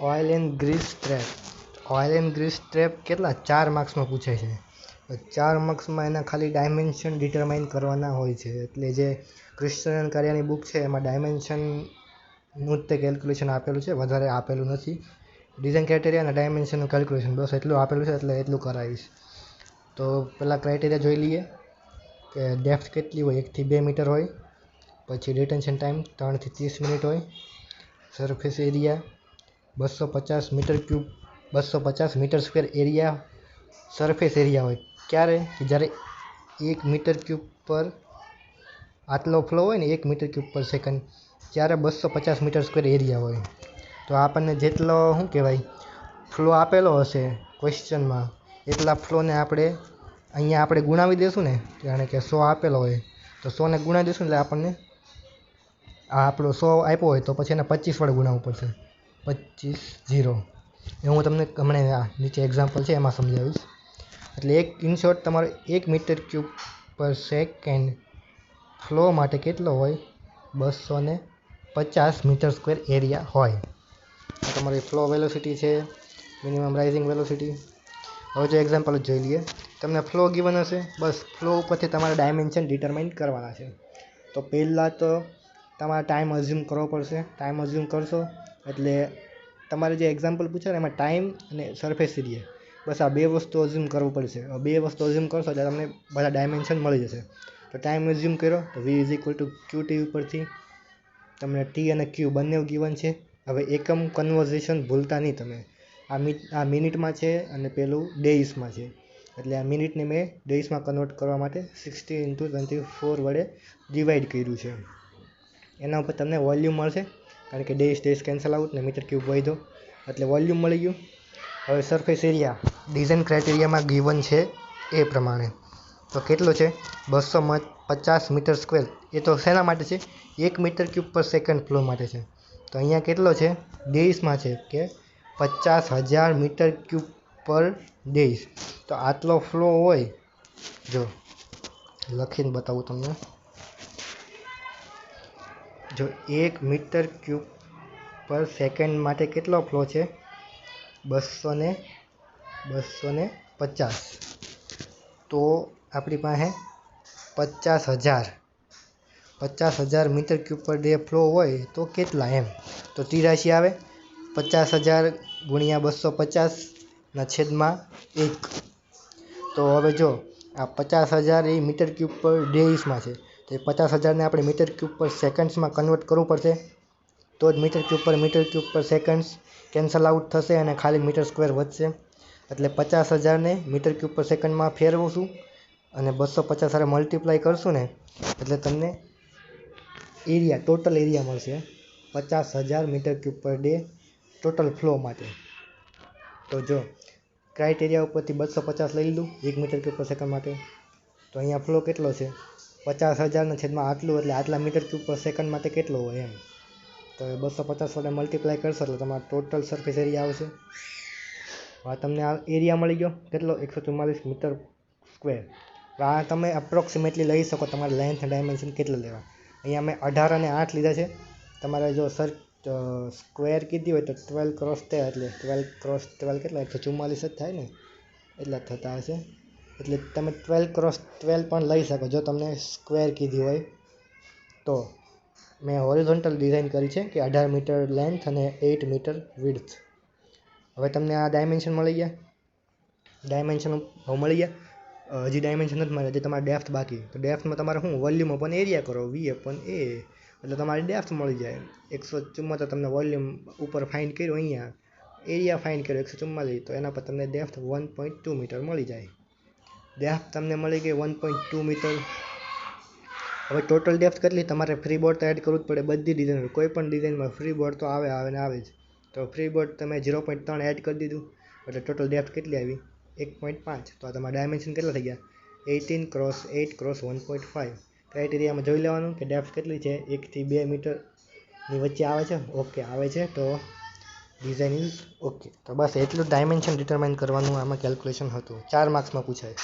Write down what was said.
Oil and Greece strap કેટલા 4 માર્ક્સમાં પૂછાય છે. તો 4 માર્ક્સમાં એના ખાલી ડાયમેન્શન ડિટરમાઇન કરવાના હોય છે. એટલે જે ક્રિશ્ચન કાર્યની બુક છે એમાં ડાયમેન્શનનું જ તે કેલ્ક્યુલેશન આપેલું છે, વધારે આપેલું નથી. ડિઝાઇન ક્રાઇટેરિયા અને ડાયમેન્શનનું કેલ્ક્યુલેશન બસ એટલું આપેલું છે, એટલે એટલું કરાવીશ. તો પહેલાં ક્રાઇટેરિયા જોઈ લઈએ કે ડેપ્થ કેટલી હોય, 1 થી 2 મીટર હોય. પછી ડિટેન્શન ટાઈમ 3 થી 30 મિનિટ હોય. Surface area 250 metre square area surface area હોય. ક્યારે? કે જ્યારે 1 મીટર ક્યુબ પર આટલો ફ્લો હોય ને 1 મીટર ક્યુબ પર સેકન્ડ, ત્યારે 250 મીટર સ્ક્વેર એરિયા હોય. તો આપણને જેટલો શું કહેવાય ફ્લો આપેલો હશે ક્વેશ્ચનમાં, એટલા ફ્લોને આપણે ગુણાવી દઈશું ને. જાણે કે 100 આપેલો હોય તો 100ને ગુણાવી દઈશું એટલે આપણને આપણો 100 આપ્યો હોય તો પછી એને 25 વડે ગુણાવવું પડશે. 25 0 એ હું તમને હમણાં નીચે એક્ઝામ્પલ છે એમાં સમજાવીશ. એટલે ઇન શોર્ટ તમારો 1 મીટર ક્યુબ પર સેકન્ડ ફ્લો માટે કેટલો હોય? 250 મીટર સ્ક્વેર એરિયા હોય. તો તમારી ફ્લો વેલોસિટી છે, મિનિમમ રાઇઝિંગ વેલોસિટી. હવે જો એક્ઝામ્પલ જ જોઈ લઈએ. તમને ફ્લો ગિવન હશે, બસ ફ્લો ઉપરથી તમારે ડાયમેન્શન ડિટરમાઇન કરવાના છે. તો પહેલાં તો તમારે ટાઈમ અઝ્યુમ કરવો પડશે. ટાઈમ અઝ્યુમ કરશો એટલે તમારે જે એક્ઝામ્પલ પૂછે ને એમાં ટાઈમ અને સરફેસ એરિયા, બસ આ 2 વસ્તુ અઝ્યુમ કરવું પડશે. 2 વસ્તુ અઝ્યુમ કરશો એટલે તમને બધા ડાયમેન્શન મળી જશે. તો ટાઈમ અઝ્યુમ કર્યો તો v = QT ઉપરથી તમને ટી અને ક્યુ બંને ગિવન છે. હવે એકમ કન્વર્ઝેશન ભૂલતા નહીં તમે. આ મિનિટમાં છે અને પેલું ડેઇસમાં છે. એટલે આ મિનિટને મેં ડેઇસમાં કન્વર્ટ કરવા માટે 60 × 24 વડે ડિવાઈડ કર્યું છે. એના ઉપર તમને વોલ્યુમ મળશે, કારણ કે ડેઇસ કેન્સલ આઉટ ને મીટર ક્યુબ વધ્યો એટલે વોલ્યુમ મળી ગયું. હવે સરફેસ એરિયા ડિઝાઇન ક્રાઇટેરિયામાં ગિવન છે એ પ્રમાણે. તો કેટલો છે? 250 મીટર સ્ક્વેર. એ તો શેના માટે છે? 1 મીટર ક્યુબ પર સેકન્ડ ફ્લો માટે છે. તો અહીંયા કેટલો છે? ડેઇસમાં છે કે 50,000 મીટર ક્યુબ પર ડેઇસ. તો આટલો ફ્લો હોય, જો લખીને બતાવું તમને. જો 1 મીટર ક્યુબ પર સેકન્ડ માટે કેટલો ફ્લો છે? 250. તો આપણી પાસે 50,000 metre cube per day flow હોય તો કેટલા એમ? તો 83 આવે. 50,000 × 250/1. તો હવે જો આ 50,000 એ મીટર ક્યુબ પર ડેઇસમાં છે, તો એ 50,000ને આપણે મીટર ક્યુબ પર સેકન્ડ્સમાં કન્વર્ટ કરવું પડશે. તો જ મીટર ક્યુબ પર સેકન્ડ્સ કેન્સલ આઉટ થશે અને ખાલી મીટર સ્ક્વેર વધશે. એટલે 50,000ને મીટર ક્યુબ પર સેકન્ડમાં ફેરવશું અને 250 સાથે મલ્ટીપ્લાય કરશું ને એટલે તમને એરિયા, ટોટલ એરિયા મળશે 50,000 metre cube per day total flow માટે. તો જો ક્રાઇટેરિયા ઉપરથી 250 લઈ લીધું 1 મીટર ક્યુબ પર સેકન્ડ માટે. તો અહીંયા ફ્લો કેટલો છે? 50,000 આટલું, એટલે આટલા મીટર ક્યુબ પર સેકન્ડ માટે કેટલો હોય એમ. તો 250 વડે મલ્ટીપ્લાય કરશો એટલે તમારો ટોટલ સરફેસ એરિયા આવશે. હવે તમને આ એરિયા મળી ગયો કેટલો? 144 મીટર સ્ક્વેર. આ તમે અપ્રોક્સિમેટલી લઈ શકો તમારે લેન્થ ડાયમેન્શન કેટલા લેવા. અહીંયા મેં 18 અને 8 લીધા છે. તમારે જો સ્ક્વેર કીધી હોય તો 12 × 13 એટલે 12 × 12 કેટલા? 144 જ થાય ને, એટલા થતા હશે. એટલે તમે 12 × 12 પણ લઈ શકો જો તમને સ્ક્વેર કીધી હોય તો. મેં હોરિઝોન્ટલ ડિઝાઇન કરી છે કે 18 મીટર લેન્થ અને 8 મીટર વિડ્થ. હવે તમને આ ડાયમેન્શન મળી ગયા. હજી ડાયમેન્શન નથી મળ્યા, હજી તમારે ડેપ્થ બાકી. તો ડેપ્થમાં તમારે શું? વોલ્યુમ અપોન એરિયા કરો, V/A, એટલે તમારી ડેપ્થ મળી જાય. 174 તમને વોલ્યુમ ઉપર ફાઇન્ડ કર્યું, અહીંયા એરિયા ફાઇન્ડ કર્યો 144, તો એના પર તમને ડેપ્થ 1.2 મીટર મળી જાય. ડેપ્થ તમને મળી ગઈ 1.2 મીટર. હવે ટોટલ ડેપ્થ કેટલી? તમારે ફ્રી બોર્ડ તો એડ કરવું જ પડે. બધી ડિઝાઇન, કોઈ પણ ડિઝાઇનમાં ફ્રી બોર્ડ તો આવે જ. તો ફ્રી બોર્ડ તમે 0.3 એડ કરી દીધું એટલે ટોટલ ડેપ્થ કેટલી આવી? 1.5. તો આ તમારા ડાયમેન્શન કેટલા થઈ ગયા? 18 × 8 × 1.5. ક્રાઇટેરિયામાં જોઈ લેવાનું કે ડેપ્થ કેટલી છે, 1 થી 2 મીટરની વચ્ચે આવે છે. ઓકે આવે છે તો ડિઝાઇન ઇઝ ઓકે. તો બસ એટલું ડાયમેન્શન ડિટરમાઇન કરવાનું આમાં કેલ્ક્યુલેશન હતું. 4 માર્ક્સમાં પૂછાય.